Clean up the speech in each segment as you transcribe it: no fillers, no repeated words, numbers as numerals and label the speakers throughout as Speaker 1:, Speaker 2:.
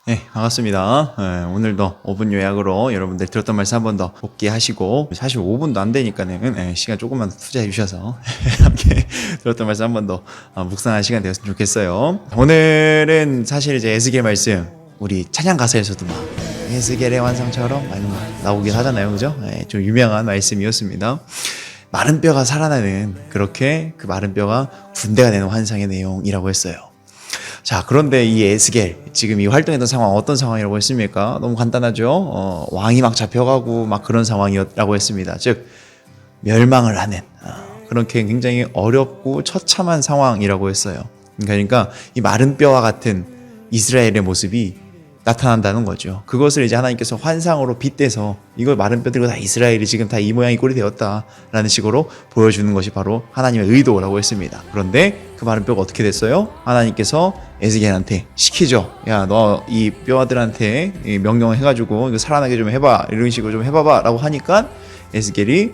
Speaker 1: 네, 반갑습니다. 오늘도 5분 요약으로 여러분들 들었던 말씀 한 번 더 복귀하시고, 사실 5분도 안 되니까는 시간 조금만 더 투자해 주셔서 이렇게 들었던 말씀 한 번 더 묵상할 시간 되었으면 좋겠어요. 오늘은 사실 이제 에스겔 말씀, 우리 찬양 가사에서도 막 에스겔의 완성처럼 많이 나오긴 하잖아요, 그죠? 좀 유명한 말씀이었습니다. 마른 뼈가 살아나는, 그렇게 그 마른 뼈가 군대가 되는 환상의 내용이라고 했어요. 자, 그런데 이 에스겔, 지금 이 활동했던 상황 어떤 상황이라고 했습니까? 너무 간단하죠. 왕이 막 잡혀가고 막 그런 상황이었다고 했습니다. 즉 멸망을 하는 그렇게 굉장히 어렵고 처참한 상황이라고 했어요. 그러니까 이 마른 뼈와 같은 이스라엘의 모습이 나타난다는 거죠. 그것을 이제 하나님께서 환상으로 빗대서 이걸 마른 뼈들고 다 이스라엘이 지금 다 이 모양이 꼴이 되었다라는 식으로 보여주는 것이 바로 하나님의 의도라고 했습니다. 그런데 그 마른 뼈가 어떻게 됐어요? 하나님께서 에스겔한테 시키죠. 야, 너 이 뼈들한테 명령을 해가지고 이거 살아나게 좀 해봐, 이런 식으로 좀 해봐봐 라고 하니까 에스겔이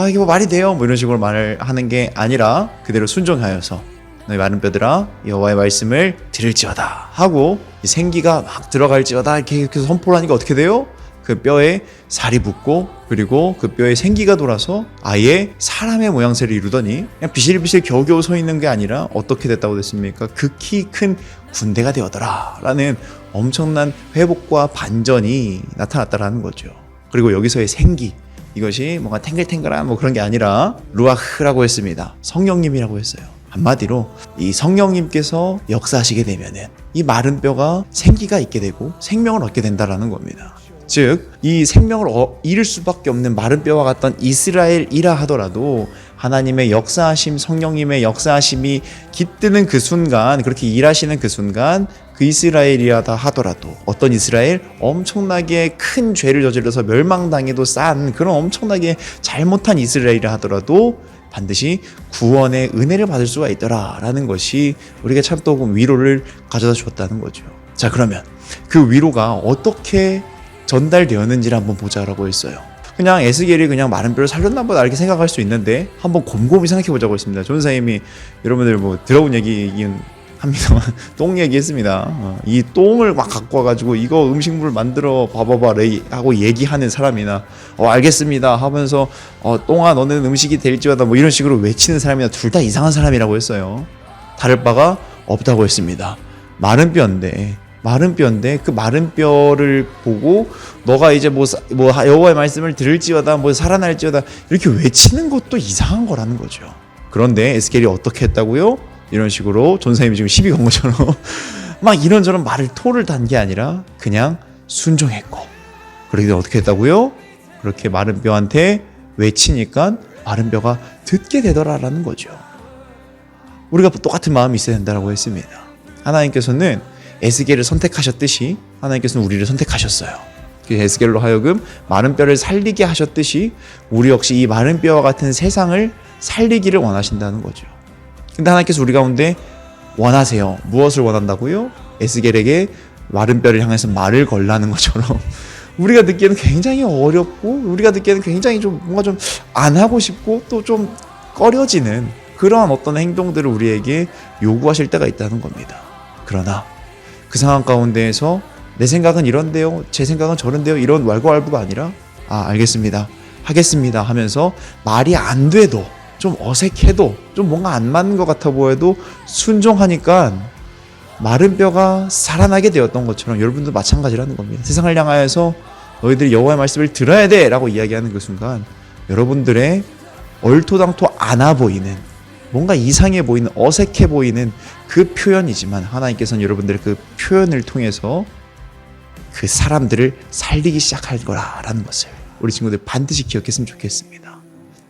Speaker 1: 이게 뭐 말이 돼요? 뭐 이런 식으로 말을 하는 게 아니라 그대로 순종하여서 너희 마른 뼈들아 여호와의 말씀을 들을지어다 하고 생기가 막 들어갈지어다 이렇게 선포를 하니까 어떻게 돼요? 그 뼈에 살이 붙고 그리고 그 뼈에 생기가 돌아서 아예 사람의 모양새를 이루더니 그냥 비실비실 겨우겨우 서 있는 게 아니라 어떻게 됐다고 됐습니까? 극히 큰 군대가 되었더라 라는 엄청난 회복과 반전이 나타났다라는 거죠. 그리고 여기서의 생기, 이것이 뭔가 탱글탱글한 뭐 그런 게 아니라 루아흐라고 했습니다. 성령님이라고 했어요. 한마디로 이 성령님께서 역사하시게 되면은 이 마른 뼈가 생기가 있게 되고 생명을 얻게 된다라는 겁니다. 즉, 이 생명을 잃을 수밖에 없는 마른 뼈와 같던 이스라엘이라 하더라도 하나님의 역사하심, 성령님의 역사하심이 깃드는 그 순간, 그렇게 일하시는 그 순간 그 이스라엘이라다 하더라도 어떤 이스라엘? 엄청나게 큰 죄를 저질러서 멸망당해도 싼 그런 엄청나게 잘못한 이스라엘이라 하더라도 반드시 구원의 은혜를 받을 수가 있더라라는 것이 우리가 참 또 위로를 가져다 주었다는 거죠. 자, 그러면 그 위로가 어떻게 전달되었는지를 한번 보자라고 했어요. 그냥 에스겔이 그냥 마른 뼈를 살렸나 보다 이렇게 생각할 수 있는데 한번 곰곰이 생각해 보자고 했습니다. 전사님이 여러분들 뭐 들어본 얘기긴 합니다만 똥 얘기했습니다. 이 똥을 막 갖고 와가지고 이거 음식물 만들어 봐봐봐 레이 하고 얘기하는 사람이나 알겠습니다 하면서 똥아 너는 음식이 될지어다 뭐 이런 식으로 외치는 사람이나 둘 다 이상한 사람이라고 했어요. 다를 바가 없다고 했습니다. 마른 뼈인데 그 마른 뼈를 보고 너가 이제 뭐 여호와의 말씀을 들을지어다 뭐 살아날지어다 이렇게 외치는 것도 이상한 거라는 거죠. 그런데 에스겔이 어떻게 했다고요? 이런 식으로 전사님이 지금 시비 건 것처럼 막 이런저런 말을 토를 단 게 아니라 그냥 순종했고, 그러기도 어떻게 했다고요? 그렇게 마른 뼈한테 외치니까 마른 뼈가 듣게 되더라라는 거죠. 우리가 똑같은 마음이 있어야 된다고 했습니다. 하나님께서는 에스겔을 선택하셨듯이 하나님께서는 우리를 선택하셨어요. 에스겔로 하여금 마른 뼈를 살리게 하셨듯이 우리 역시 이 마른 뼈와 같은 세상을 살리기를 원하신다는 거죠. 근데 하나님께서 우리 가운데 원하세요. 무엇을 원한다고요? 에스겔에게 마른 뼈를 향해서 말을 걸라는 것처럼 우리가 듣기에는 굉장히 어렵고 우리가 듣기에는 굉장히 좀 뭔가 좀 안 하고 싶고 또 좀 꺼려지는 그러한 어떤 행동들을 우리에게 요구하실 때가 있다는 겁니다. 그러나 그 상황 가운데에서 내 생각은 이런데요, 제 생각은 저런데요, 이런 왈가왈부가 아니라 알겠습니다, 하겠습니다 하면서 말이 안 돼도 좀 어색해도 좀 뭔가 안 맞는 것 같아 보여도 순종하니까 마른 뼈가 살아나게 되었던 것처럼 여러분도 마찬가지라는 겁니다. 세상을 향하여서 너희들이 여호와의 말씀을 들어야 돼 라고 이야기하는 그 순간 여러분들의 얼토당토 않아 보이는 뭔가 이상해 보이는 어색해 보이는 그 표현이지만 하나님께서는 여러분들의 그 표현을 통해서 그 사람들을 살리기 시작할 거라는 것을 우리 친구들 반드시 기억했으면 좋겠습니다.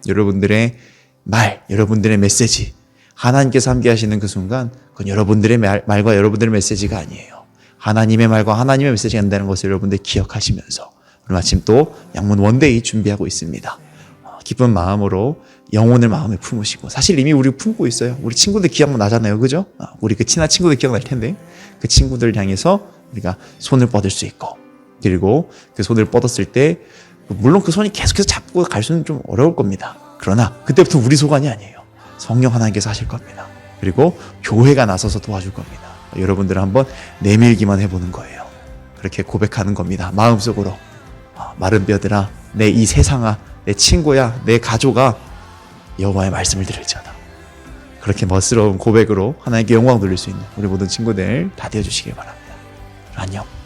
Speaker 1: 여러분들의 말, 여러분들의 메시지, 하나님께서 함께 하시는 그 순간 그건 여러분들의 말과 여러분들의 메시지가 아니에요. 하나님의 말과 하나님의 메시지가 된다는 것을 여러분들 기억하시면서 오늘 마침 또 양문 원데이 준비하고 있습니다. 기쁜 마음으로 영혼을 마음에 품으시고, 사실 이미 우리 품고 있어요. 우리 친구들 기억 나잖아요, 그죠? 우리 그 친한 친구들 기억날 텐데 그 친구들을 향해서 우리가 손을 뻗을 수 있고, 그리고 그 손을 뻗었을 때 물론 그 손이 계속해서 잡고 갈 수는 좀 어려울 겁니다. 그러나 그때부터 우리 소관이 아니에요. 성령 하나님께서 하실 겁니다. 그리고 교회가 나서서 도와줄 겁니다. 여러분들은 한번 내밀기만 해보는 거예요. 그렇게 고백하는 겁니다. 마음속으로 마른 뼈들아, 내 이 세상아, 내 친구야, 내 가족아, 여호와의 말씀을 들을지어다. 그렇게 멋스러운 고백으로 하나님께 영광 돌릴 수 있는 우리 모든 친구들 다 되어주시길 바랍니다. 안녕.